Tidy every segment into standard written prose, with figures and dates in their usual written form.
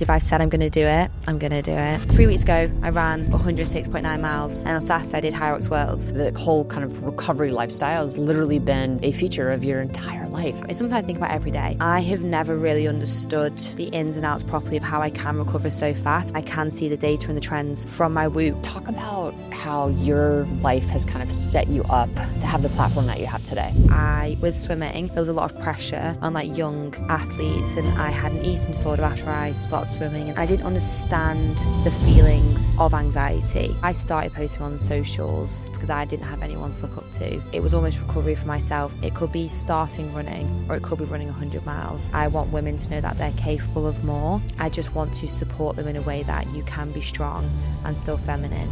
If I've said I'm going to do it, I'm going to do it. 3 weeks ago, I ran 106.9 miles, and on Saturday I did Hyrox Worlds. The whole kind of recovery lifestyle has literally been a feature of your entire life. It's something I think about every day. I have never really understood the ins and outs properly of how I can recover so fast. I can see the data and the trends from my Whoop. Talk about how your life has kind of set you up to have the platform that you have today. With swimming, there was a lot of pressure on like young athletes, and I had an eating disorder after I started swimming, and I didn't understand the feelings of anxiety. I started posting on socials because I didn't have anyone to look up to. It was almost recovery for myself. It could be starting running, or it could be running 100 miles. I want women to know that they're capable of more. I just want to support them in a way that you can be strong and still feminine.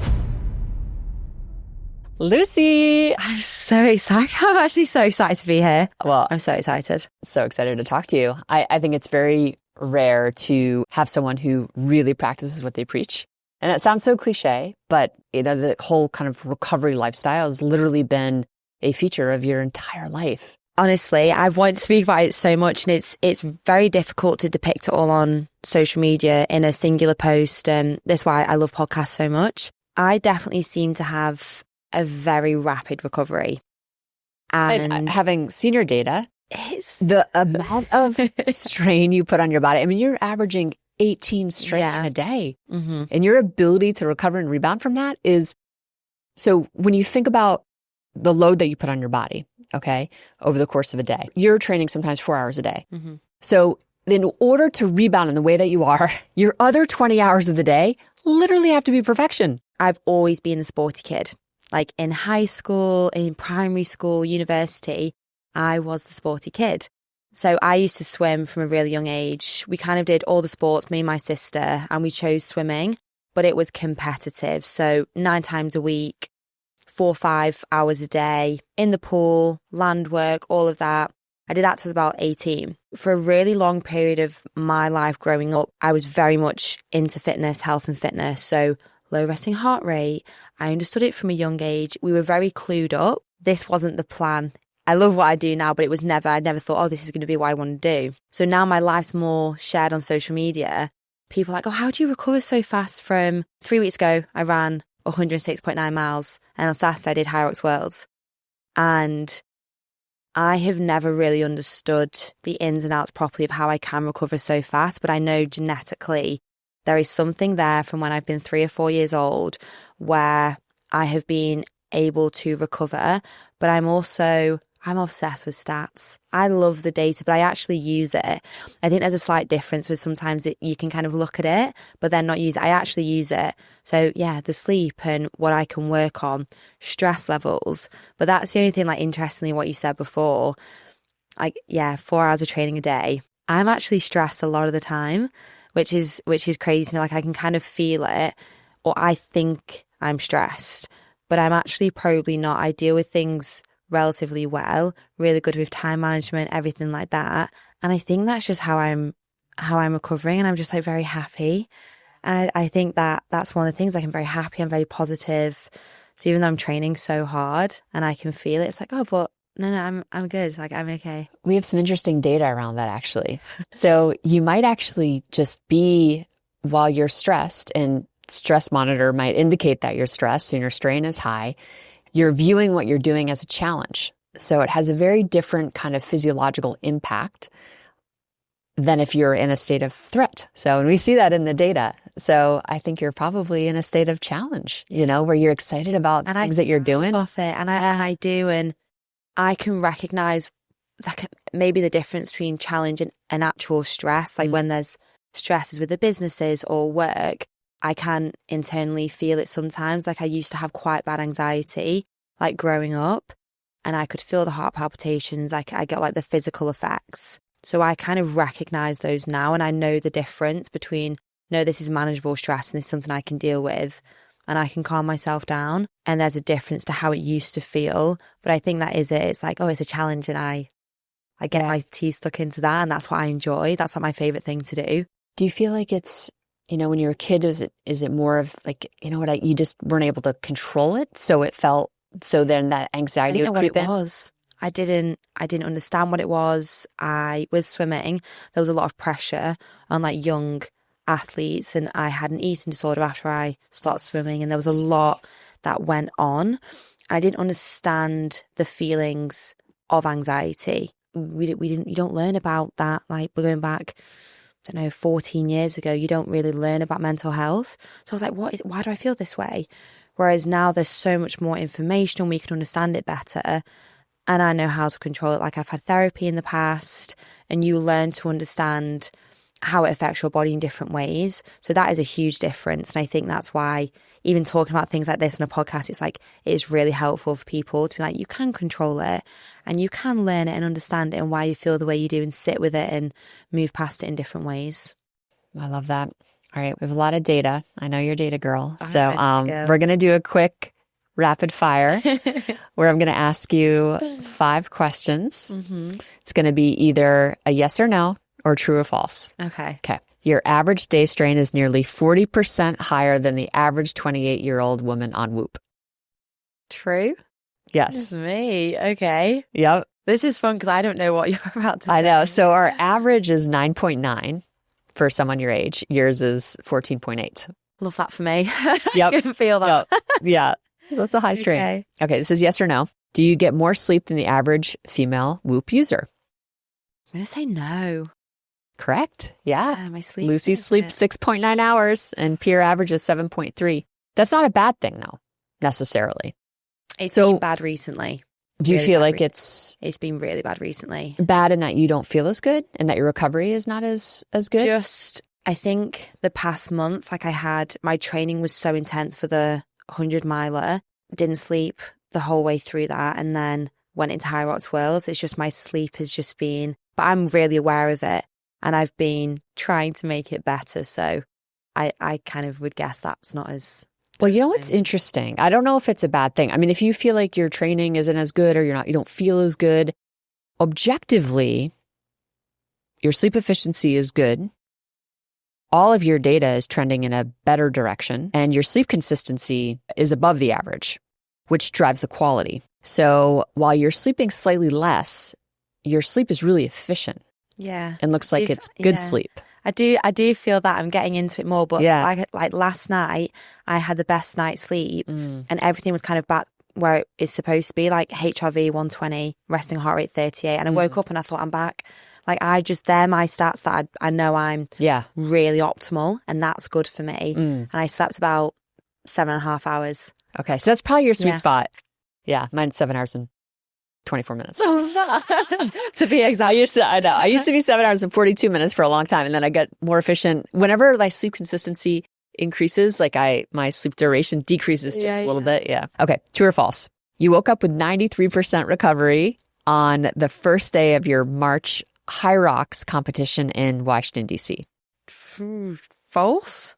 Lucy! I'm so excited. I'm actually so excited to be here. Well, I'm so excited. So excited to talk to you. I think it's very rare to have someone who really practices what they preach. And that sounds so cliche, but the whole kind of recovery lifestyle has literally been a feature of your entire life. Honestly, I've wanted to speak about it so much, and it's very difficult to depict it all on social media in a singular post. That's why I love podcasts so much. I definitely seem to have a very rapid recovery. And having seen your data, it's the amount of strain you put on your body. I mean, you're averaging 18 strain a day. Mm-hmm. And your ability to recover and rebound from that is, so when you think about the load that you put on your body, okay, over the course of a day, you're training sometimes 4 hours a day. Mm-hmm. So in order to rebound in the way that you are, your other 20 hours of the day literally have to be perfection. I've always been a sporty kid. Like in high school, in primary school, university, I was the sporty kid. So I used to swim from a really young age. We kind of did all the sports, me and my sister, and we chose swimming, but it was competitive. So 9 times a week, 4 or 5 hours a day, in the pool, land work, all of that. I did that till I was about 18. For a really long period of my life growing up, I was very much into fitness, health and fitness. So low resting heart rate. I understood it from a young age. We were very clued up. This wasn't the plan. I love what I do now, but I'd never thought, oh, this is going to be what I want to do. So now my life's more shared on social media. People are like, oh, how do you recover so fast from 3 weeks ago? I ran 106.9 miles, and on Saturday I did Hyrox Worlds. And I have never really understood the ins and outs properly of how I can recover so fast, but I know genetically there is something there from when I've been 3 or 4 years old where I have been able to recover, but I'm obsessed with stats. I love the data, but I actually use it. I think there's a slight difference with sometimes you can kind of look at it, but then not use it. I actually use it. So yeah, the sleep and what I can work on, stress levels. But that's the only thing, like, interestingly, what you said before, like, yeah, 4 hours of training a day. I'm actually stressed a lot of the time, which is crazy to me. Like, I can kind of feel it, or I think I'm stressed, but I'm actually probably not. I deal with things relatively well, really good with time management, everything like that. And I think that's just how I'm recovering, and I'm just like very happy. And I think that's one of the things. Like, I'm very happy, I'm very positive. So even though I'm training so hard and I can feel it, it's like, oh, but no, I'm good. Like, I'm okay. We have some interesting data around that, actually. So you might actually just be, while you're stressed, and stress monitor might indicate that you're stressed and your strain is high, you're viewing what you're doing as a challenge. So it has a very different kind of physiological impact than if you're in a state of threat. So, and we see that in the data. So I think you're probably in a state of challenge, where you're excited about things that you're doing. Off it, and I do, and I can recognize like maybe the difference between challenge and actual stress. Like when there's stresses with the businesses or work, I can internally feel it sometimes. Like, I used to have quite bad anxiety, like growing up, and I could feel the heart palpitations. I get like the physical effects. So I kind of recognize those now, and I know the difference between, no, this is manageable stress and this is something I can deal with, and I can calm myself down. And there's a difference to how it used to feel. But I think that is it. It's like, oh, it's a challenge, and I get my teeth stuck into that, and that's what I enjoy. That's like my favorite thing to do. Do you feel like it's, when you were a kid, is it more of like, you just weren't able to control it? So then that anxiety would creep in? I didn't know what it was. I didn't understand what it was. With swimming, there was a lot of pressure on like young athletes, and I had an eating disorder after I started swimming, and there was a lot that went on. I didn't understand the feelings of anxiety. You don't learn about that. Like, we're going back, I don't know, 14 years ago, you don't really learn about mental health. So I was like, why do I feel this way? Whereas now there's so much more information and we can understand it better. And I know how to control it. Like, I've had therapy in the past, and you learn to understand how it affects your body in different ways. So that is a huge difference. And I think that's why even talking about things like this on a podcast, it's like, it is really helpful for people to be like, you can control it and you can learn it and understand it and why you feel the way you do and sit with it and move past it in different ways. I love that. All right. We have a lot of data. I know you're a data girl. So we're going to do a quick rapid fire where I'm going to ask you 5 questions. It's going to be either a yes or no or true or false. Okay. Your average day strain is nearly 40% higher than the average 28-year-old woman on Whoop. True? Yes. That's me. Okay. Yep. This is fun because I don't know what you're about to say. I know. So our average is 9.9 for someone your age. Yours is 14.8. Love that for me. Yep. I can feel that. Yep. Yeah. That's a high strain. Okay. This is yes or no. Do you get more sleep than the average female Whoop user? I'm going to say no. Correct. Yeah. My sleep. Lucy sleeps 6.9 hours and peer average is 7.3. That's not a bad thing, though, necessarily. It's been bad recently. Do you feel like it's been really bad recently? Bad in that you don't feel as good and that your recovery is not as good? Just, I think the past month, like, my training was so intense for the 100-miler. Didn't sleep the whole way through that, and then went into High Rocks Worlds. It's just my sleep has just been, but I'm really aware of it. And I've been trying to make it better. So I kind of would guess that's not as... Well, you know what's interesting? I don't know if it's a bad thing. I mean, if you feel like your training isn't as good or you don't feel as good, objectively, your sleep efficiency is good. All of your data is trending in a better direction. And your sleep consistency is above the average, which drives the quality. So while you're sleeping slightly less, your sleep is really efficient. Yeah. And looks like it's good sleep. I do feel that I'm getting into it more, but like last night I had the best night's sleep and everything was kind of back where it is supposed to be, like HRV 120, resting heart rate 38, and I woke up and I thought, I'm back. Like, they're my stats that I know I'm really optimal, and that's good for me. And I slept about 7.5 hours. Okay, so that's probably your sweet spot. Yeah, mine's 7 hours and 24 minutes. To be exact. I used to be 7 hours and 42 minutes for a long time, and then I got more efficient. Whenever my sleep consistency increases, like my sleep duration decreases just a little bit. Yeah. Okay. True or false? You woke up with 93% recovery on the first day of your March High Rocks competition in Washington, D.C. False?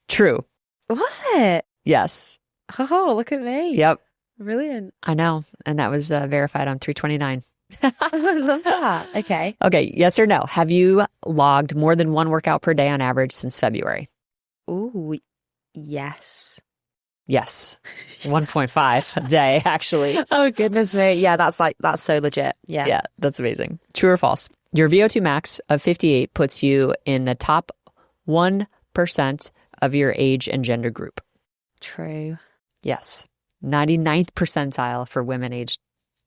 True. Was it? Yes. Oh, look at me. Yep. Brilliant. I know. And that was verified on 329. I love that. Okay. Okay. Yes or no? Have you logged more than one workout per day on average since February? Ooh, yes. Yes. 1.5 a day, actually. Oh, goodness me. Yeah, that's so legit. Yeah. Yeah, that's amazing. True or false? Your VO2 max of 58 puts you in the top 1% of your age and gender group. True. Yes. 99th percentile for women aged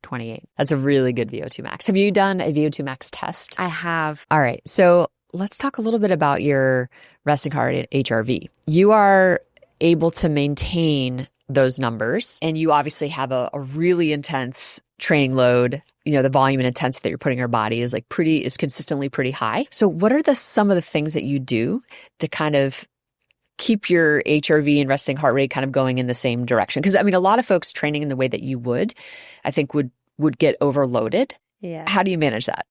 28. That's a really good VO2 max. Have you done a VO2 max test? I have. All right. So let's talk a little bit about your resting heart rate HRV. You are able to maintain those numbers, and you obviously have a really intense training load. You know, the volume and intensity that you're putting in your body is consistently pretty high. So what are some of the things that you do to kind of keep your HRV and resting heart rate kind of going in the same direction? Because, I mean, a lot of folks training in the way that you would, I think would get overloaded. Yeah. How do you manage that?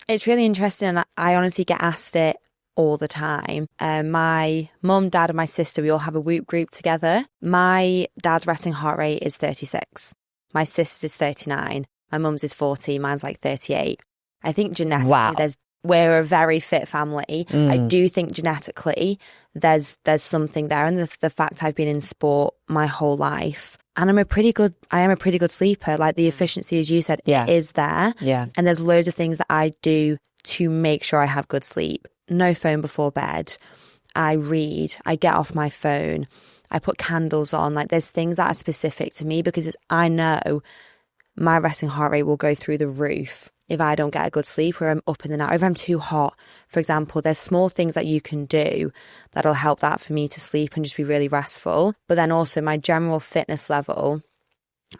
It's really interesting, and I honestly get asked it all the time. My mum, dad, and my sister, we all have a Whoop group together. My dad's resting heart rate is 36. My sister's is 39. My mum's is 40. Mine's like 38. I think genetically, we're a very fit family. I do think genetically there's something there, and the fact I've been in sport my whole life, and I am a pretty good sleeper. Like, the efficiency, as you said, is there. Yeah. And there's loads of things that I do to make sure I have good sleep. no phone before bed. I read, I get off my phone, I put candles on. Like there's things that are specific to me because I know my resting heart rate will go through the roof if I don't get a good sleep, or I'm up in the night, or if I'm too hot, for example. There's small things that you can do that'll help that for me to sleep and just be really restful. But then also my general fitness level,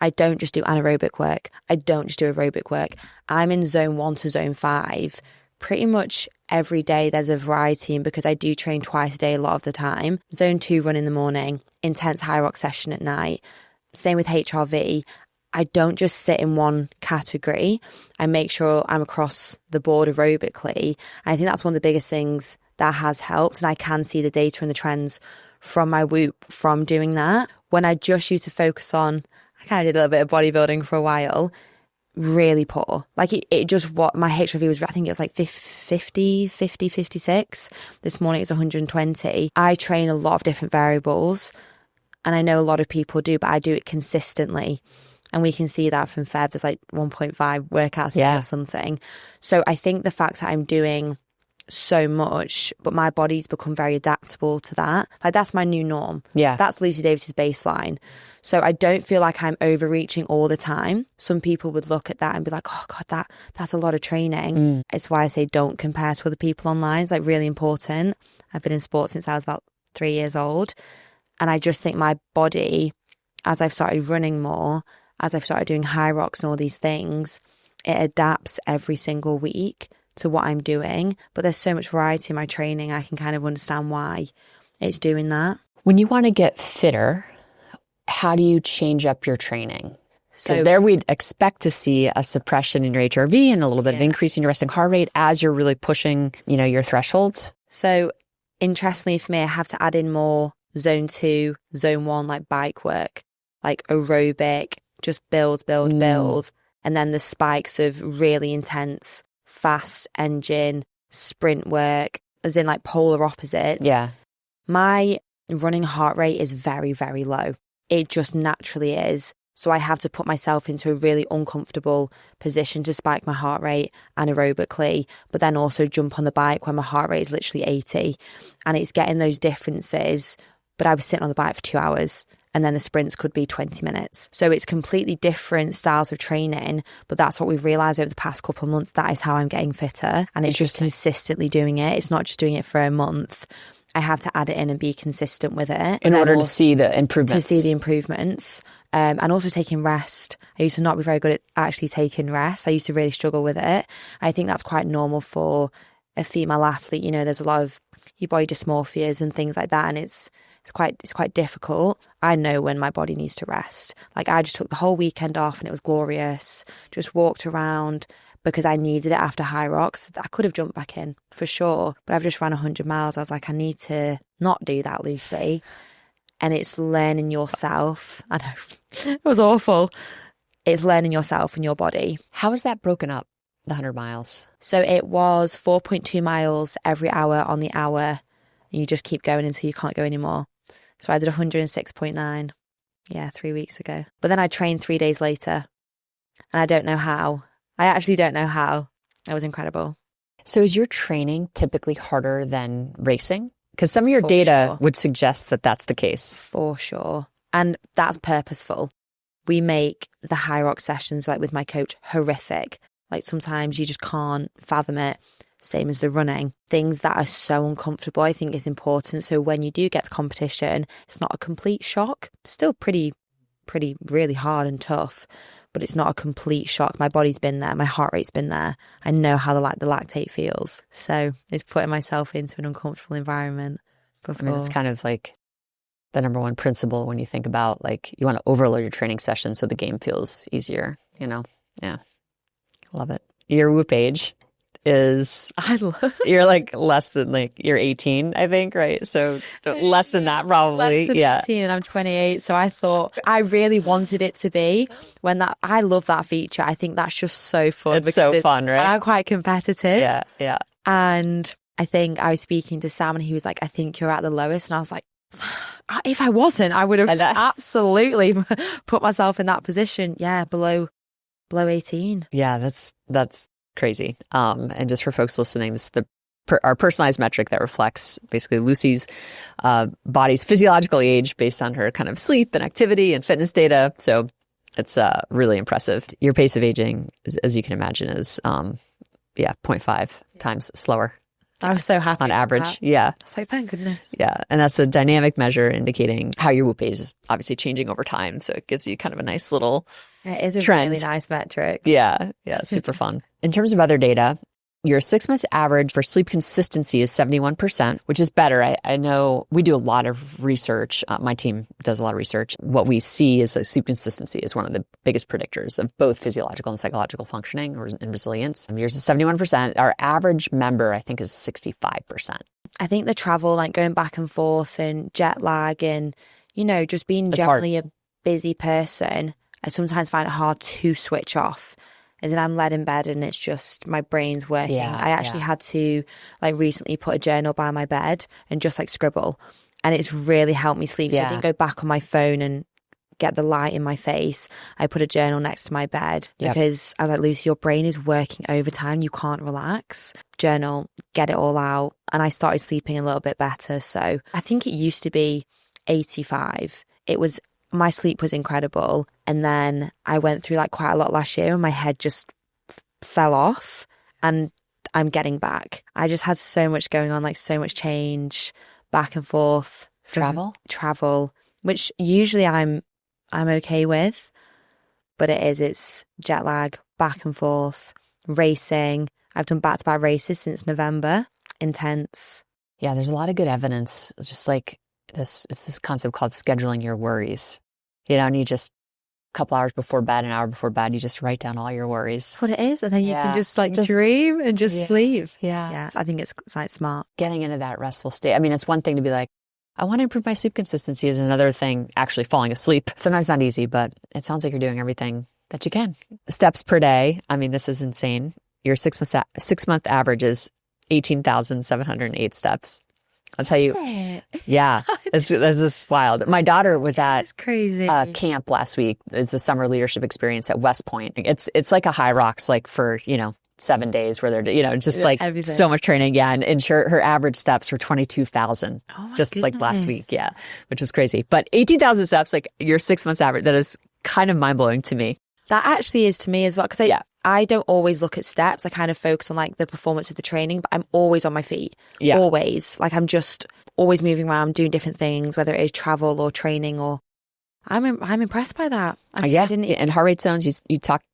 I don't just do anaerobic work. I don't just do aerobic work. I'm in zone 1 to zone 5 pretty much every day. There's a variety, and because I do train twice a day a lot of the time. Zone 2 run in the morning, intense high rock session at night. Same with HRV. I don't just sit in one category. I make sure I'm across the board aerobically. And I think that's one of the biggest things that has helped. And I can see the data and the trends from my Whoop from doing that. When I just used to focus on, I kind of did a little bit of bodybuilding for a while, really poor. Like it just, what my HRV was, I think it was like 50, 56. This morning it's 120. I train a lot of different variables, and I know a lot of people do, but I do it consistently. And we can see that from Feb, there's like 1.5 workouts or something. So I think the fact that I'm doing so much, but my body's become very adaptable to that. Like that's my new norm. Yeah. That's Lucy Davis's baseline. So I don't feel like I'm overreaching all the time. Some people would look at that and be like, oh God, that's a lot of training. It's why I say don't compare to other people online. It's like really important. I've been in sports since I was about 3 years old. And I just think my body, as I've started running more, as I've started doing high rocks and all these things, it adapts every single week to what I'm doing. But there's so much variety in my training, I can kind of understand why it's doing that. When you want to get fitter, how do you change up your training? Because there we'd expect to see a suppression in your HRV and a little bit of increase in your resting heart rate as you're really pushing, your thresholds. So interestingly for me, I have to add in more zone 2, zone 1, like bike work, like aerobic, just build. And then the spikes of really intense, fast engine, sprint work, as in like polar opposites. Yeah. My running heart rate is very, very low. It just naturally is. So I have to put myself into a really uncomfortable position to spike my heart rate anaerobically, but then also jump on the bike when my heart rate is literally 80. And it's getting those differences. But I was sitting on the bike for 2 hours, and then the sprints could be 20 minutes. So it's completely different styles of training, but that's what we've realised over the past couple of months. That is how I'm getting fitter, and it's just consistently doing it. It's not just doing it for a month. I have to add it in and be consistent with it. In order to see the improvements. To see the improvements. And also taking rest. I used to not be very good at actually taking rest. I used to really struggle with it. I think that's quite normal for a female athlete. There's a lot of your body dysmorphias and things like that, and it's quite difficult. I know when my body needs to rest. Like I just took the whole weekend off and it was glorious. Just walked around because I needed it after high rocks. I could have jumped back in for sure, but I've just ran 100 miles. I was like, I need to not do that, Lucy. And it's learning yourself. I know, it was awful. It's learning yourself and your body. How is that broken up, the 100 miles? So it was 4.2 miles every hour on the hour. And you just keep going until you can't go anymore. So I did 106.9, 3 weeks ago. But then I trained 3 days later, and I don't know how. I actually don't know how. It was incredible. So is your training typically harder than racing? Because some of your data would suggest that that's the case. For sure. And that's purposeful. We make the high rock sessions, like with my coach, horrific. Like sometimes you just can't fathom it. Same as the running. Things that are so uncomfortable, I think is important. So when you do get to competition, it's not a complete shock. Still pretty really hard and tough, but it's not a complete shock. My body's been there. My heart rate's been there. I know how the lactate feels. So it's putting myself into an uncomfortable environment before. I mean, it's kind of like the number one principle when you think about like you want to overload your training session so the game feels easier, Yeah. Love it. Your Whoop age is you're like less than you're 18, I think, right? So less than that probably. Less than 18 and I'm 28. So I thought I really wanted it to be I love that feature. I think that's just so fun. It's so fun, right? I'm quite competitive. Yeah. And I think I was speaking to Sam and he was like, I think you're at the lowest. And I was like, if I wasn't, I would have absolutely put myself in that position. Yeah, below 18. Yeah, that's crazy. And just for folks listening, this is the our personalized metric that reflects basically Lucy's body's physiological age based on her kind of sleep and activity and fitness data. So it's really impressive. Your pace of aging, as you can imagine, is 0.5 times slower. I was so happy on average. That. Yeah. I was like, thank goodness. Yeah. And that's a dynamic measure indicating how your whoop age is obviously changing over time. So it gives you kind of a nice little It is a trend. really nice metric. Yeah. Yeah. It's super fun. In terms of other data, your 6 months average for sleep consistency is 71%, which is better. I know we do a lot of research. My team does a lot of research. What we see is that sleep consistency is one of the biggest predictors of both physiological and psychological functioning and resilience. Yours is 71%. Our average member, I think, is 65%. I think the travel, like going back and forth and jet lag and, just being generally a busy person, I sometimes find it hard to switch off. As in, I'm led in bed and it's just my brain's working. Yeah, I actually had to recently put a journal by my bed and just scribble, and it's really helped me sleep. So I didn't go back on my phone and get the light in my face. I put a journal next to my bed because I was like, Lucy, your brain is working overtime. You can't relax. Journal, get it all out. And I started sleeping a little bit better. So I think it used to be 85. My sleep was incredible. And then I went through quite a lot last year and my head just fell off, and I'm getting back. I just had so much going on, so much change, back and forth. Travel, which usually I'm okay with, but it's jet lag, back and forth, racing. I've done back-to-back races since November. Intense. Yeah, there's a lot of good evidence. Just it's this concept called scheduling your worries. And you just a couple hours before bed, an hour before bed, you just write down all your worries. That's what it is. And then you can just dream and just sleep. Yeah. Yeah. I think it's smart. Getting into that restful state. I mean, it's one thing to be like, I want to improve my sleep consistency, is another thing actually falling asleep. Sometimes not easy, but it sounds like you're doing everything that you can. Steps per day. I mean, this is insane. Your 6 month average is 18,708 steps. I'll tell you. Yeah, it's just wild. My daughter was at crazy. Camp last week. It's a summer leadership experience at West Point. It's like a High Rocks, for 7 days where they're just everything. So much training. Yeah, and her average steps were 22,000 just last week. Yeah, which is crazy. But 18,000 steps, your 6 months average, that is kind of mind blowing to me. That actually is to me as well, because I don't always look at steps. I kind of focus on the performance of the training, but I'm always on my feet. Yeah. Always. I'm just always moving around, doing different things, whether it is travel or training, or I'm impressed by that. And heart rate zones, you talked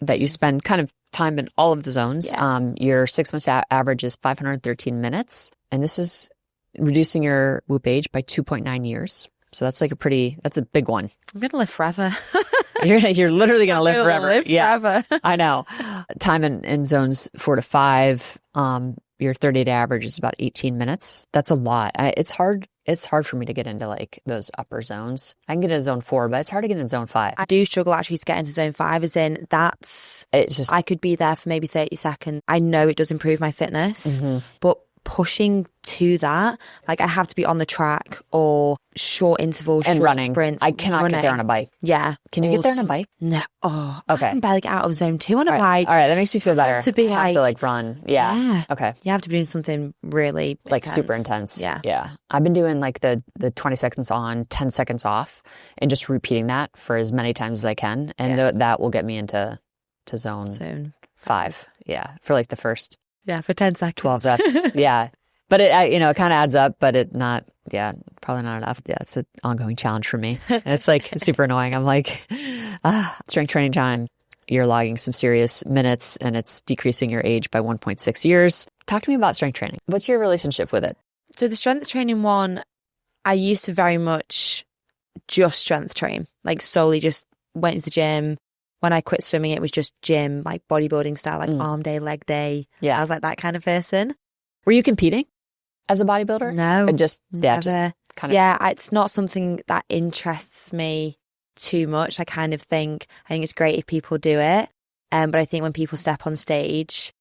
that you spend kind of time in all of the zones. Yeah. Your 6 months average is 513 minutes, and this is reducing your whoop age by 2.9 years. So that's that's a big one. I'm going to live forever. You're literally going to live forever. Forever. I know. Time in zones 4 to 5. Your 30-day average is about 18 minutes. That's a lot. It's hard for me to get into those upper zones. I can get into zone 4, but it's hard to get into zone 5. I do struggle actually to get into zone 5, as in I could be there for maybe 30 seconds. I know it does improve my fitness, but pushing to that, I have to be on the track or short intervals and short running sprints. I cannot get there on a bike. Yeah. Can you get there on a bike? No. Okay. I can barely get out of zone 2 on a bike. All right, that makes me feel better. To be have to run. Yeah. Okay. You have to be doing something really intense. Super intense. Yeah. Yeah. I've been doing the 20 seconds on, 10 seconds off, and just repeating that for as many times as I can, and that will get me into zone 5. Yeah, for the first for 10 seconds. 12 reps. Yeah. But it kind of adds up, but probably not enough. Yeah, it's an ongoing challenge for me. And it's super annoying. I'm strength training time. You're logging some serious minutes, and it's decreasing your age by 1.6 years. Talk to me about strength training. What's your relationship with it? So the strength training one, I used to very much just strength train, solely just went to the gym. When I quit swimming, it was just gym, bodybuilding style, arm day, leg day. Yeah. I was that kind of person. Were you competing as a bodybuilder? No. Just kind of. Yeah, it's not something that interests me too much. I think it's great if people do it. But I think when people step on stage,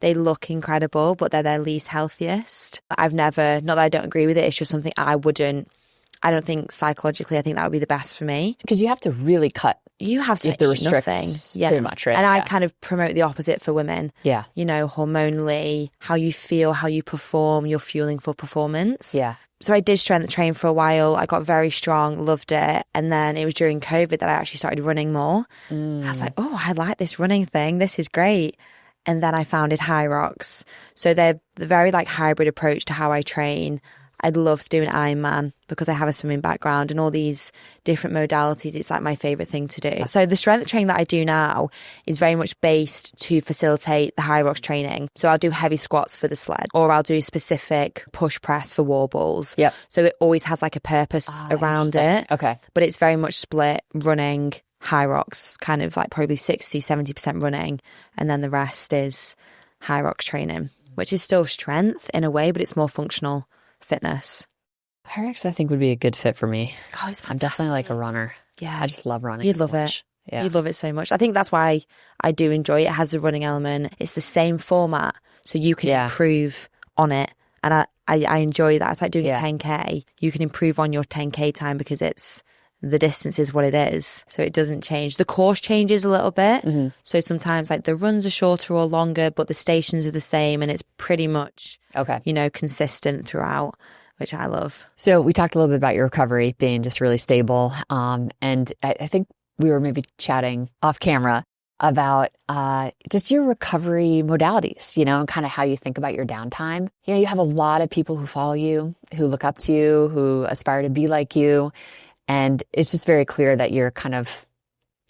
they look incredible, but they're their least healthiest. I've never, not that I don't agree with it, it's just something I don't think psychologically, I think that would be the best for me. Because you have to really cut you have to You have to eat restrict nothing. pretty much, right? And I Yeah. kind of promote the opposite for women. Yeah. You know, hormonally, how you feel, how you perform, you're fueling for performance. Yeah. So I did strength train for a while. I got very strong, loved it. And then it was during COVID that I actually started running more. I was like, oh, I like this running thing. This is great. And then I founded High Rocks. So they're the very like hybrid approach to how I train. I'd love to do an Ironman because I have a swimming background and all these different modalities. It's like my favorite thing to do. So the strength training that I do now is very much based to facilitate the High Rocks training. So I'll do heavy squats for the sled, or I'll do specific push press for wall balls. Yep. So it always has like a purpose around it. Okay. But it's very much split running, High Rocks, kind of like probably 60-70% running. And then the rest is High Rocks training, which is still strength in a way, but it's more functional fitness. High Rocks, I think, would be a good fit for me. Oh, it's fantastic. I'm definitely like a runner. Yeah. I just love running. You'd so love much. it. Yeah. You'd love it so much. I think that's why I do enjoy it. It has the running element. It's the same format, so you can improve on it. And I enjoy that. It's like doing a 10K. You can improve on your 10K time because the distance is what it is. So it doesn't change. The course changes a little bit. Mm-hmm. So sometimes like the runs are shorter or longer, but the stations are the same, and it's pretty much, consistent throughout, which I love. So we talked a little bit about your recovery being just really stable. And I think we were maybe chatting off camera about just your recovery modalities, and kind of how you think about your downtime. You have a lot of people who follow you, who look up to you, who aspire to be like you. And it's just very clear that you're kind of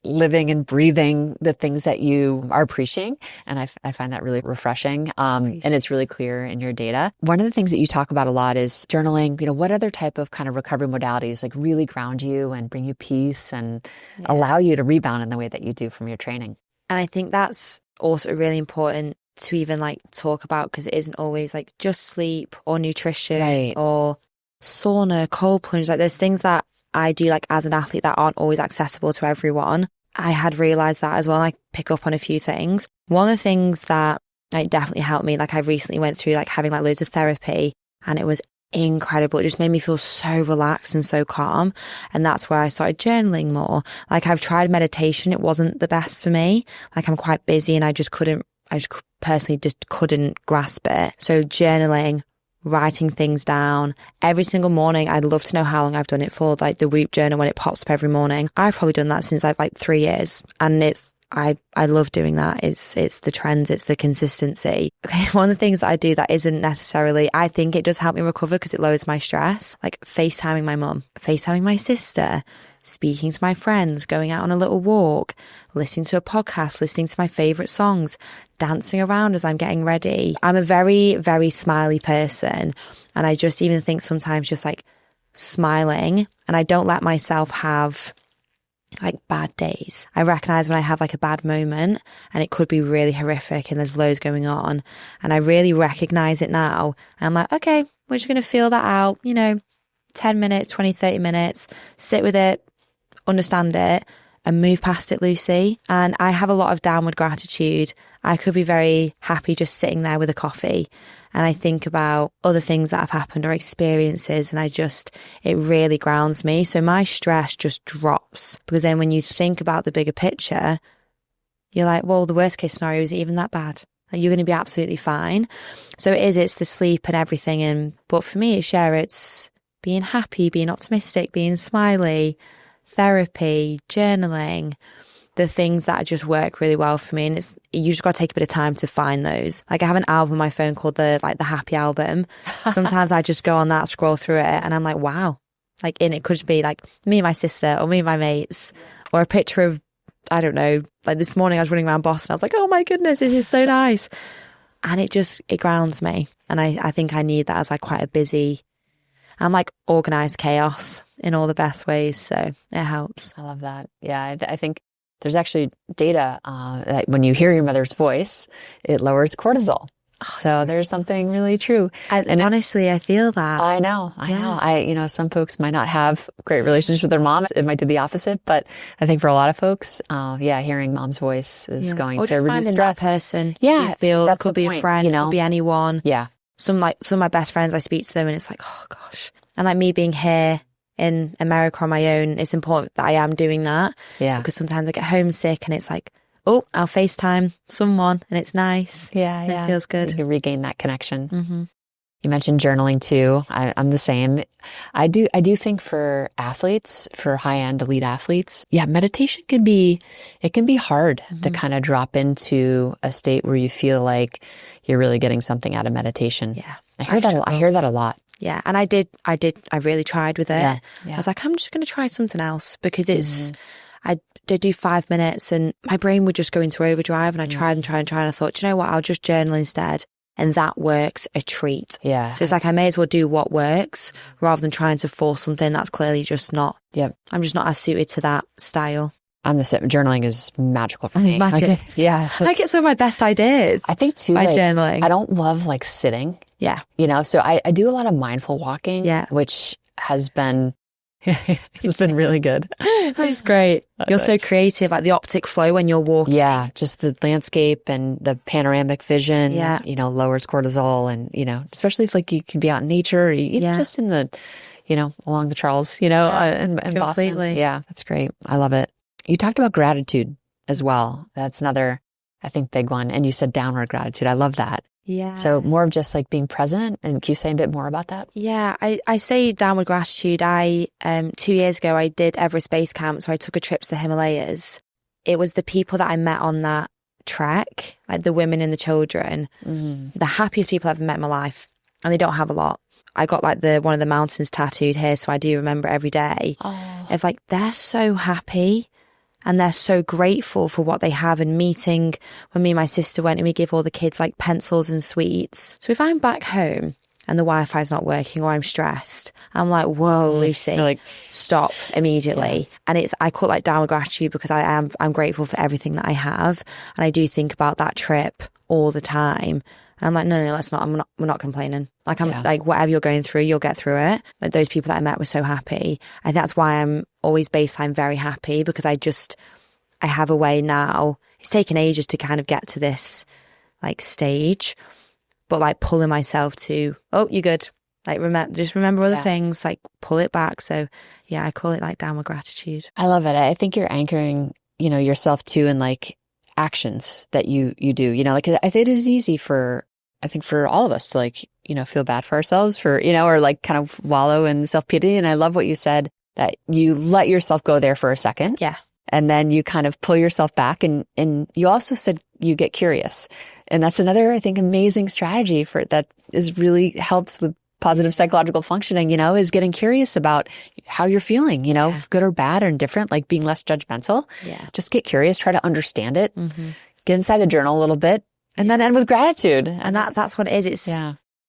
living and breathing the things that you are preaching. And I find that really refreshing. And it's really clear in your data. One of the things that you talk about a lot is journaling. What other type of kind of recovery modalities like really ground you and bring you peace and allow you to rebound in the way that you do from your training? And I think that's also really important to even like talk about, because it isn't always like just sleep or nutrition or sauna, cold plunge. Like there's things that I do like as an athlete that aren't always accessible to everyone. I had realized that as well. I pick up on a few things. One of the things that like definitely helped me, like I recently went through like having like loads of therapy, and it was incredible. It just made me feel so relaxed and so calm. And that's where I started journaling more. Like I've tried meditation. It wasn't the best for me. Like I'm quite busy and I just personally just couldn't grasp it. So journaling, writing things down every single morning. I'd love to know how long I've done it for, like the Whoop journal when it pops up every morning. I've probably done that since like 3 years, and I love doing that. It's the trends, it's the consistency. Okay, one of the things that I do that isn't necessarily, I think it does help me recover because it lowers my stress, like FaceTiming my mum, FaceTiming my sister, speaking to my friends, going out on a little walk, listening to a podcast, listening to my favourite songs, dancing around as I'm getting ready. I'm a very, very smiley person, and I just even think sometimes just like smiling, and I don't let myself have like bad days. I recognize when I have like a bad moment, and it could be really horrific and there's loads going on, and I really recognize it now. And I'm like, okay, we're just going to feel that out, 10 minutes, 20, 30 minutes, sit with it, understand it, and move past it, Lucy. And I have a lot of downward gratitude. I could be very happy just sitting there with a coffee, and I think about other things that have happened or experiences, and it really grounds me. So my stress just drops, because then when you think about the bigger picture, you're like, well, the worst case scenario isn't even that bad. Like, you're going to be absolutely fine. So it's the sleep and everything. But for me, it's being happy, being optimistic, being smiley, therapy, journaling, the things that just work really well for me. And you just got to take a bit of time to find those. Like I have an album on my phone called the Happy Album. Sometimes I just go on that, scroll through it, and I'm like, wow. Like, and it could be like me and my sister, or me and my mates, or a picture of, I don't know, like this morning I was running around Boston. I was like, oh my goodness, it is so nice. And it grounds me. And I think I need that as like quite a busy, I'm like organized chaos in all the best ways. So it helps. I love that. Yeah. I think there's actually data that when you hear your mother's voice, it lowers cortisol. So there's something really true. And honestly, I feel that. I know. Some folks might not have great relationships with their moms. It might do the opposite, but I think for a lot of folks, hearing mom's voice is going to reduce stress. That person. Yeah. You feel could be a friend, could be anyone. Yeah. Some of my best friends, I speak to them and it's like, oh gosh. And like me being here in America on my own, it's important that I am doing that. Yeah. Because sometimes I get homesick and it's like, oh, I'll FaceTime someone and it's nice. Yeah. And it feels good. You can regain that connection. You mentioned journaling too. I'm the same. I do think for athletes, for high-end elite athletes, meditation can be hard to kind of drop into a state where you feel like you're really getting something out of meditation. Yeah. I hear that a lot. Yeah. And I really tried with it. Yeah. I was like, I'm just going to try something else because I did do 5 minutes and my brain would just go into overdrive, and I tried and I thought, do you know what? I'll just journal instead. And that works a treat. Yeah. So it's like I may as well do what works rather than trying to force something that's clearly just not. Yep. I'm just not as suited to that style. I'm the same. Journaling is magical for me. It's magic. I get some of my best ideas. I think too, by journaling. I don't love like sitting. Yeah. So I do a lot of mindful walking. Yeah. Which has been, it's been really good. That's great. You're so creative, like the optic flow when you're walking. Yeah. Just the landscape and the panoramic vision, lowers cortisol, and, especially if like you can be out in nature, just in the, along the Charles, in Boston. Yeah. That's great. I love it. You talked about gratitude as well. That's another, I think, big one. And you said downward gratitude. I love that. Yeah. So more of just like being present. And can you say a bit more about that? Yeah, I say downward gratitude. 2 years ago, I did Everest Base Camp. So I took a trip to the Himalayas. It was the people that I met on that trek, like the women and the children, the happiest people I've ever met in my life. And they don't have a lot. I got like one of the mountains tattooed here. So I do remember every day of like, they're so happy. And they're so grateful for what they have. And meeting when me and my sister went, and we give all the kids like pencils and sweets. So if I'm back home and the Wi-Fi's not working or I'm stressed, I'm like, whoa, Lucy, stop immediately. Yeah. And I call it like downward gratitude because I'm grateful for everything that I have. And I do think about that trip all the time. And I'm like, no, let's not. We're not complaining. Like like whatever you're going through, you'll get through it. Like those people that I met were so happy. I think that's why I'm always baseline very happy, because I have a way now. It's taken ages to kind of get to this like stage, but like pulling myself to, oh, you're good. Like remember other things, like pull it back. So yeah, I call it like downward gratitude. I love it. I think you're anchoring, yourself too in like actions that you do, like I think it is easy for all of us to like, feel bad for ourselves for, or like kind of wallow in self-pity. And I love what you said, that you let yourself go there for a second. Yeah. And then you kind of pull yourself back, and you also said you get curious. And that's another, I think, amazing strategy that is really helps with positive psychological functioning, is getting curious about how you're feeling, good or bad or indifferent, like being less judgmental. Yeah. Just get curious, try to understand it, get inside the journal a little bit, and then end with gratitude. And that's what it is.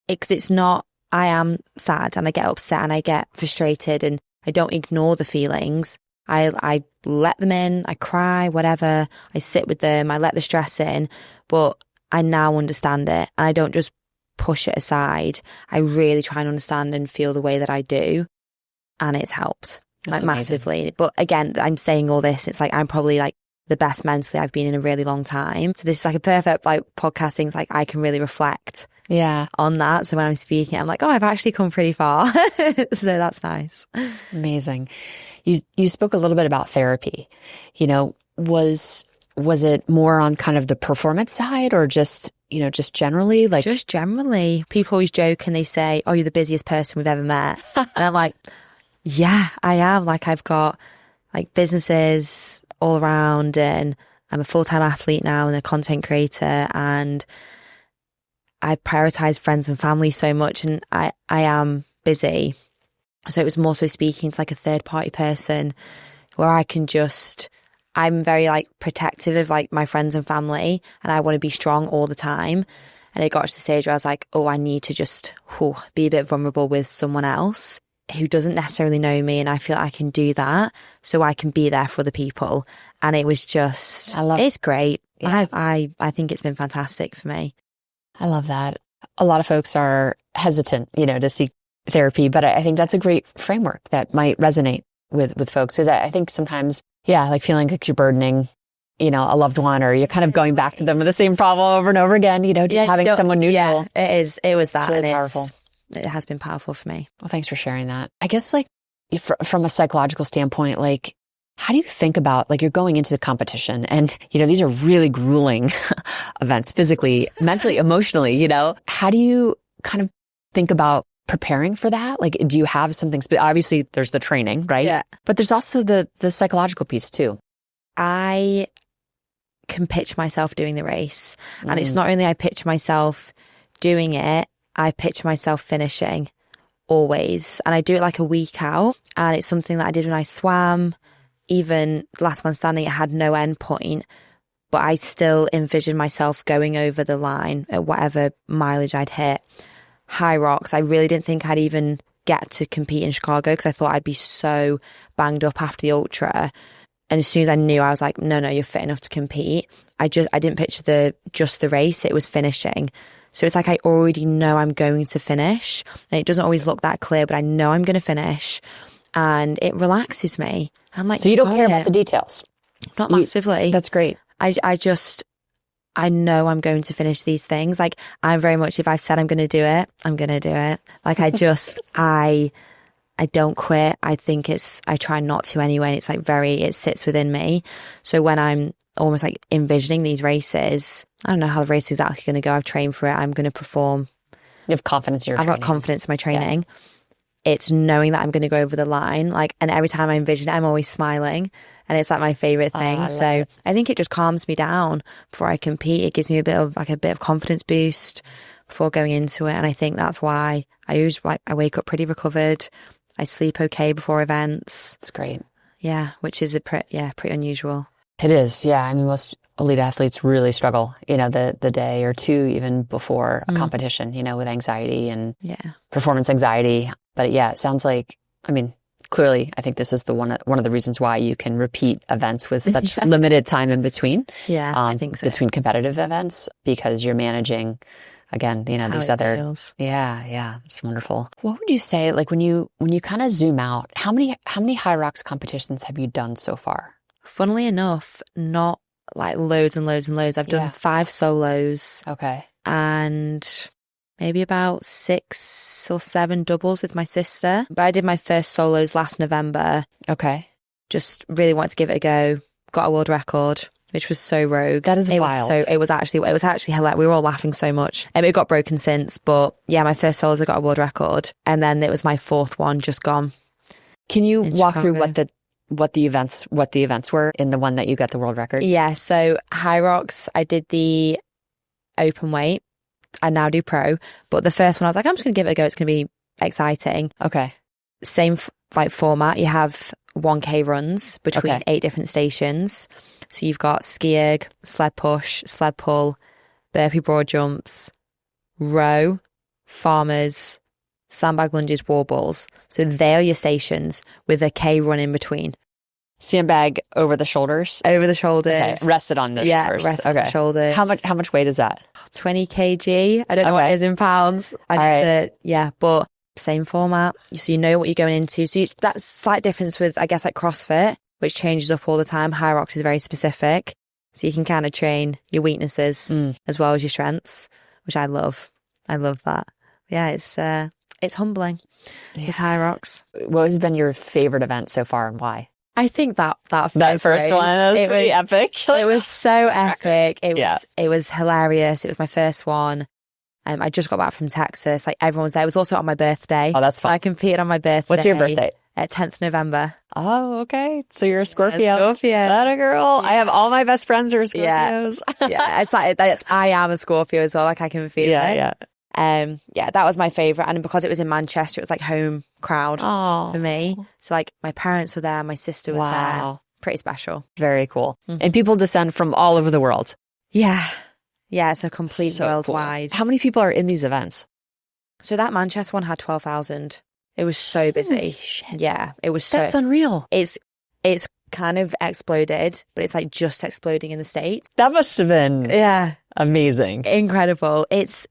It's not, I am sad and I get upset and I get frustrated and I don't ignore the feelings. I let them in, I cry, whatever. I sit with them, I let the stress in, but I now understand it and I don't just push it aside. I really try and understand and feel the way that I do, and it's helped like massively. But again, I'm saying all this, it's like I'm probably like the best mentally I've been in a really long time. So this is like a perfect like podcast thing. Like I can really reflect on that. So when I'm speaking, I'm like, oh, I've actually come pretty far. So that's nice. Amazing. You spoke a little bit about therapy. Was it more on kind of the performance side, or just generally? Like just generally. People always joke and they say, oh, you're the busiest person we've ever met. And I'm like, yeah, I am. Like I've got like businesses all around, and I'm a full-time athlete now and a content creator, and I prioritize friends and family so much, and I am busy. So it was more so speaking to like a third party person where I'm very like protective of like my friends and family, and I want to be strong all the time. And it got to the stage where I was like, oh, I need to just be a bit vulnerable with someone else who doesn't necessarily know me, and I feel I can do that so I can be there for the people. And it was just, it's great. Yeah. I think it's been fantastic for me. I love that. A lot of folks are hesitant, to seek therapy, but I think that's a great framework that might resonate with folks. Because I think sometimes, like feeling like you're burdening, a loved one, or you're kind of going back to them with the same problem over and over again, just having someone neutral. Yeah, it is. It was that. It's really and powerful. It has been powerful for me. Well, thanks for sharing that. I guess like from a psychological standpoint, like, how do you think about, like, you're going into the competition and, these are really grueling events physically, mentally, emotionally, how do you kind of think about preparing for that? Like, do you have something, obviously there's the training, right? Yeah. But there's also the psychological piece too. I can picture myself doing the race. And it's not only I picture myself doing it, I picture myself finishing always. And I do it like a week out. And it's something that I did when I swam. Even Last Man Standing, it had no end point, but I still envisioned myself going over the line at whatever mileage I'd hit. High Rocks, I really didn't think I'd even get to compete in Chicago because I thought I'd be so banged up after the ultra. And as soon as I knew, I was like, no, you're fit enough to compete. I didn't picture just the race, it was finishing. So it's like I already know I'm going to finish. And it doesn't always look that clear, but I know I'm going to finish. And it relaxes me. I'm like, so you don't care about the details? Not massively. That's great. I know I'm going to finish these things. Like, I'm very much, if I've said I'm going to do it, I'm going to do it. Like, I don't quit. I try not to anyway. And it's like it sits within me. So when I'm almost like envisioning these races, I don't know how the race is actually going to go. I've trained for it. I'm going to perform. You have confidence in your training. I've got confidence in my training. Yeah. It's knowing that I'm going to go over the line. Like, and every time I envision it, I'm always smiling. And it's like my favorite thing. I think it just calms me down before I compete. It gives me a bit of confidence boost before going into it. And I think that's why I wake up pretty recovered. I sleep okay before events. It's great. Yeah, which is pretty unusual. It is. Yeah. I mean, most elite athletes really struggle, the day or two even before a competition, with anxiety and performance anxiety. But yeah, it sounds like, I mean, clearly, I think this is one of the reasons why you can repeat events with such limited time in between. Yeah, I think so. Between competitive events, because you're managing, again, these other feels. Yeah, it's wonderful. What would you say, like, when you kind of zoom out, how many High Rocks competitions have you done so far? Funnily enough, not like loads and loads and loads. I've done 5 solos. Okay. And maybe about 6 or 7 doubles with my sister. But I did my first solos last November. Okay. Just really wanted to give it a go. Got a world record, which was so rogue. That is wild. It was actually hilarious. We were all laughing so much. It got broken since, but yeah, my first solos I got a world record, and then it was my 4th one just gone. Can you walk through what the events were in the one that you got the world record? Yeah, so High Rocks, I did the open weight. I now do pro, but the first one I was like, I'm just going to give it a go. It's going to be exciting. Okay. Same format. You have 1K runs between 8 different stations. So you've got ski erg, sled push, sled pull, burpee broad jumps, row, farmers, sandbag lunges, wall balls. So they are your stations with a K run in between. Sandbag over the shoulders? Over the shoulders. Okay. Rested on the shoulders. Yeah, rested on the shoulders. How much weight is that? 20 kg. I don't know what it is in pounds. But same format. So you know what you're going into. So that's slight difference with, I guess, like CrossFit, which changes up all the time. High Rocks is very specific. So you can kind of train your weaknesses as well as your strengths, which I love. I love that. Yeah, it's humbling. Yeah. It's High Rocks. What has been your favorite event so far and why? I think that first one was pretty epic. It was so epic. It was hilarious. It was my first one. I just got back from Texas. Like, everyone was there. It was also on my birthday. Oh, that's fun. I competed on my birthday. What's your birthday? 10th November. Oh, okay. So you're a Scorpio. Scorpio. That a girl. Yeah. I have all my best friends who are Scorpios. Yeah. It's like I am a Scorpio as well. Like, I can feel it. Yeah. That was my favourite. And because it was in Manchester, it was like home crowd for me. So like my parents were there, my sister was there. Pretty special. Very cool. Mm-hmm. And people descend from all over the world. Yeah. Yeah, it's a complete worldwide. Cool. How many people are in these events? So that Manchester one had 12,000. It was so busy. Holy shit. Yeah, it was That's unreal. It's kind of exploded, but it's like just exploding in the States. That must have been amazing. Incredible. It's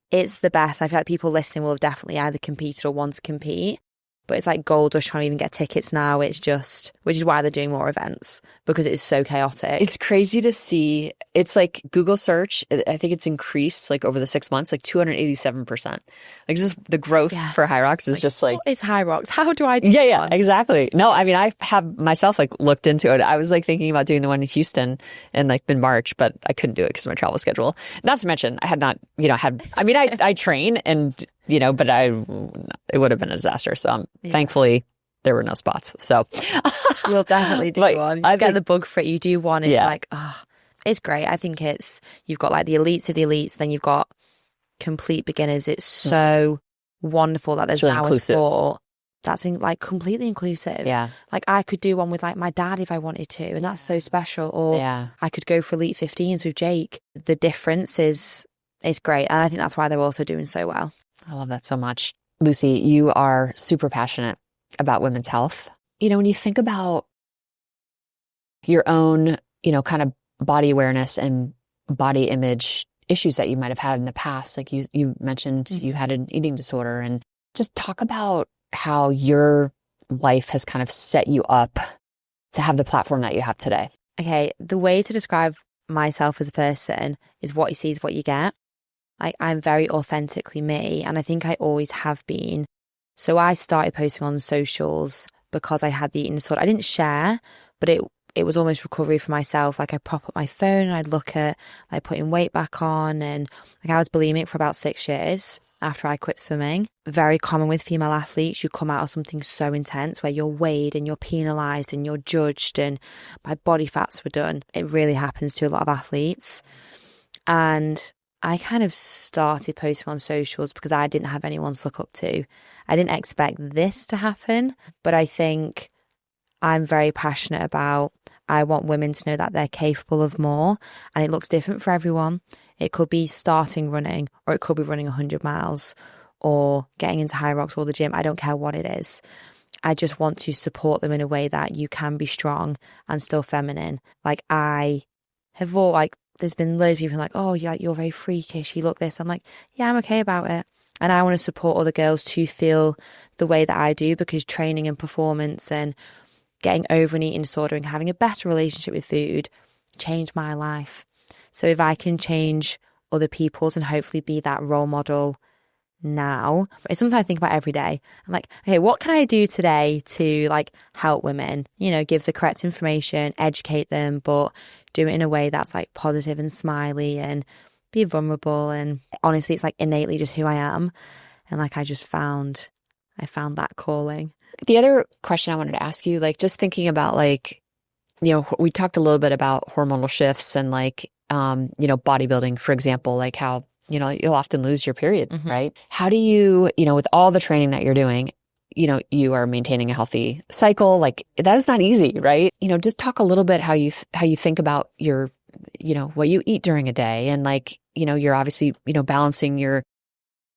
the best. I feel like people listening will have definitely either competed or want to compete. But it's like gold rush trying to even get tickets now. It's just, which is why they're doing more events, because it's so chaotic. It's crazy to see. It's like Google search. I think it's increased like over the 6 months, like 287%. Like just the growth for High Rocks is just like. What is High Rocks? How do I do Yeah, exactly. No, I mean, I have myself like looked into it. I was like thinking about doing the one in Houston in like mid-March, but I couldn't do it because of my travel schedule. Not to mention I had not, I train and, but it would have been a disaster. So thankfully there were no spots. So we'll definitely do one. You get the bug for it. You do one. It's like, it's great. I think you've got like the elites of the elites. Then you've got complete beginners. It's so wonderful that there's really now inclusive. A sport that's like completely inclusive. Yeah. Like I could do one with like my dad if I wanted to, and that's so special. Or I could go for elite 15s with Jake. The difference is great. And I think that's why they're also doing so well. I love that so much. Lucy, you are super passionate about women's health. When you think about your own, kind of body awareness and body image issues that you might have had in the past, like you mentioned you had an eating disorder, and just talk about how your life has kind of set you up to have the platform that you have today. Okay, the way to describe myself as a person is what you see is what you get. Like I'm very authentically me, and I think I always have been. So I started posting on socials because I had the eating disorder. I didn't share, but it was almost recovery for myself. Like I prop up my phone and I'd look at like putting weight back on, and like I was bulimic for about 6 years after I quit swimming. Very common with female athletes. You come out of something so intense where you're weighed and you're penalised and you're judged, and my body fats were done. It really happens to a lot of athletes. And I kind of started posting on socials because I didn't have anyone to look up to. I didn't expect this to happen, but I think I'm very passionate about, I want women to know that they're capable of more, and it looks different for everyone. It could be starting running, or it could be running 100 miles, or getting into High Rocks or the gym. I don't care what it is. I just want to support them in a way that you can be strong and still feminine. Like I have all there's been loads of people like, oh, you're very freakish, you look this. I'm like, yeah, I'm okay about it. And I want to support other girls to feel the way that I do, because training and performance and getting over an eating disorder and having a better relationship with food changed my life. So if I can change other people's and hopefully be that role model now, it's something I think about every day. I'm like, okay, what can I do today to like help women, give the correct information, educate them, but do it in a way that's like positive and smiley and be vulnerable. And honestly, it's like innately just who I am. And like, I found that calling. The other question I wanted to ask you, like just thinking about like, we talked a little bit about hormonal shifts and like, bodybuilding, for example, like how, you'll often lose your period, right? How do you, with all the training that you're doing, you are maintaining a healthy cycle. Like that is not easy, right? Just talk a little bit how you think about your, what you eat during a day, and like, you're obviously, balancing your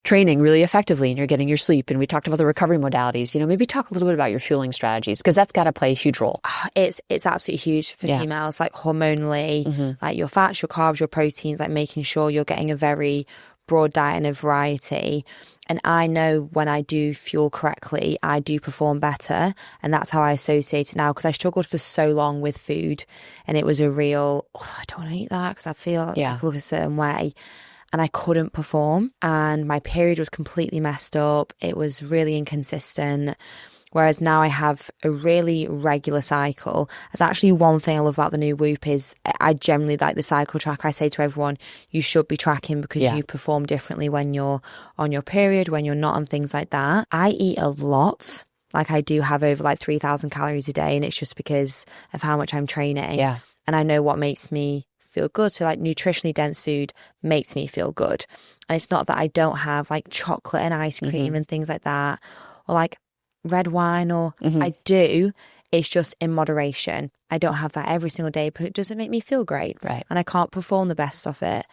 training really effectively and you're getting your sleep. And we talked about the recovery modalities. Maybe talk a little bit about your fueling strategies, because that's got to play a huge role. It's absolutely huge for females, like hormonally, like your fats, your carbs, your proteins, like making sure you're getting a very broad diet and a variety. And I know when I do fuel correctly, I do perform better. And that's how I associate it now, because I struggled for so long with food, and it was a real, I don't want to eat that because I feel like I look a certain way. And I couldn't perform, and my period was completely messed up. It was really inconsistent. Whereas now I have a really regular cycle. That's actually one thing I love about the new Whoop is I generally like the cycle tracker. I say to everyone, you should be tracking, because you perform differently when you're on your period, when you're not, and things like that. I eat a lot. Like I do have over like 3,000 calories a day, and it's just because of how much I'm training. Yeah. And I know what makes me feel good. So like nutritionally dense food makes me feel good. And it's not that I don't have like chocolate and ice cream and things like that, or like red wine, or I do. It's just in moderation. I don't have that every single day, but it doesn't make me feel great. Right. And I can't perform the best of it.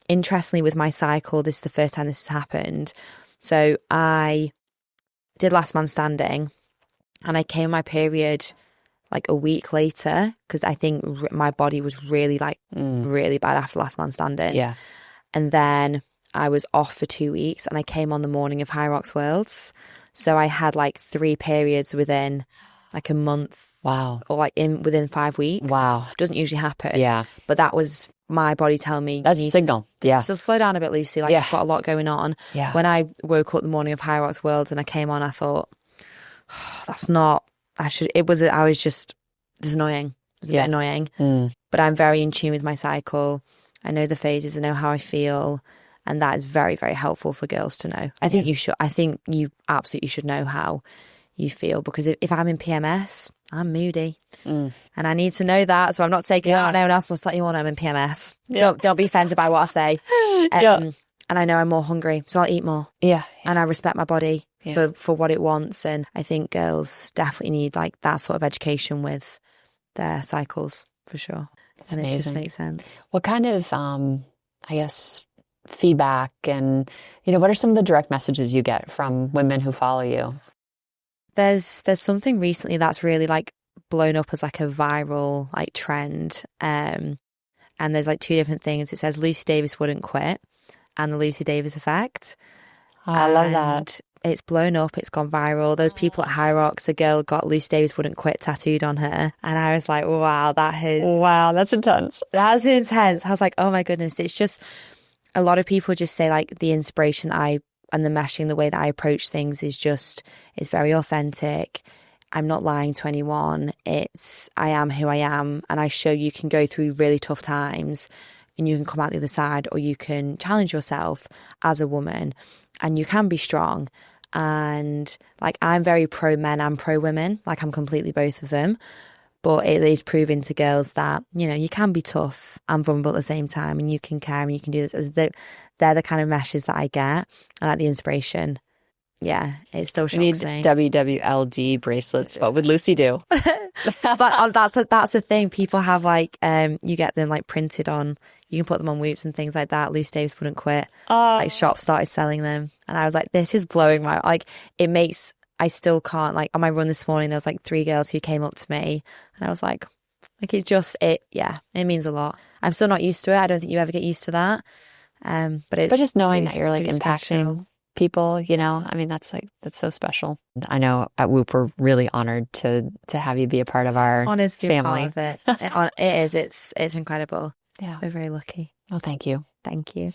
Interestingly, with my cycle, this is the first time this has happened. So I did Last Man Standing, and I came my period like a week later, because I think my body was really really bad after Last Man Standing. Yeah. And then I was off for 2 weeks, and I came on the morning of High Rocks Worlds. So I had like 3 periods within like a month. Wow. Or like within 5 weeks. Wow. Doesn't usually happen. Yeah. But that was my body telling me. That's a signal. Yeah. So slow down a bit, Lucy. Like, Yeah. it's got a lot going on. Yeah. When I woke up the morning of High Rocks Worlds and I came on, I thought, oh, that's not, I was just, it's annoying. It was a bit annoying. But I'm very in tune with my cycle. I know the phases, I know how I feel. And that is very, very helpful for girls to know. I think you absolutely should know how you feel, because if I'm in PMS, I'm moody. And I need to know that. So I'm not taking it out on anyone else must let you on I'm in PMS. Don't be offended by what I say. And I know I'm more hungry, so I'll eat more. Yeah. And I respect my body for what it wants. And I think girls definitely need like that sort of education with their cycles, for sure. That's and amazing. It just makes sense. What kind of, I guess, feedback and, what are some of the direct messages you get from women who follow you? There's something recently that's really like blown up as like a viral like trend. And there's like 2 different things. It says Lucy Davis wouldn't quit and the Lucy Davis effect. Oh, I love that. It's blown up. It's gone viral. Those people at High Rocks, a girl got Lucy Davis wouldn't quit tattooed on her. And I was like, wow, that's intense. That's intense. I was like, oh my goodness. It's just, a lot of people just say like the inspiration and the meshing, the way that I approach things is very authentic. I'm not lying to anyone. I am who I am. And I show you can go through really tough times and you can come out the other side, or you can challenge yourself as a woman and you can be strong. And like, I'm very pro men and pro women. Like, I'm completely both of them. But it is proving to girls that, you can be tough and vulnerable at the same time, and you can care and you can do this. They're the kind of meshes that I get, and like the inspiration. Yeah, it still shocks me. WWLD bracelets. What would Lucy do? But that's the thing. People have like, you get them like printed on, you can put them on whoops and things like that. Lucy Davis wouldn't quit. Like shops started selling them. And I was like, this is blowing my, like I still can't, like on my run this morning, there was like 3 girls who came up to me and I was like it means a lot. I'm still not used to it. I don't think you ever get used to that. But just knowing that you're like impacting special. People, I mean, that's so special. I know at Whoop, we're really honored to have you be a part of our family. Part of it. It is. It's incredible. Yeah. We're very lucky. Well, thank you. Thank you.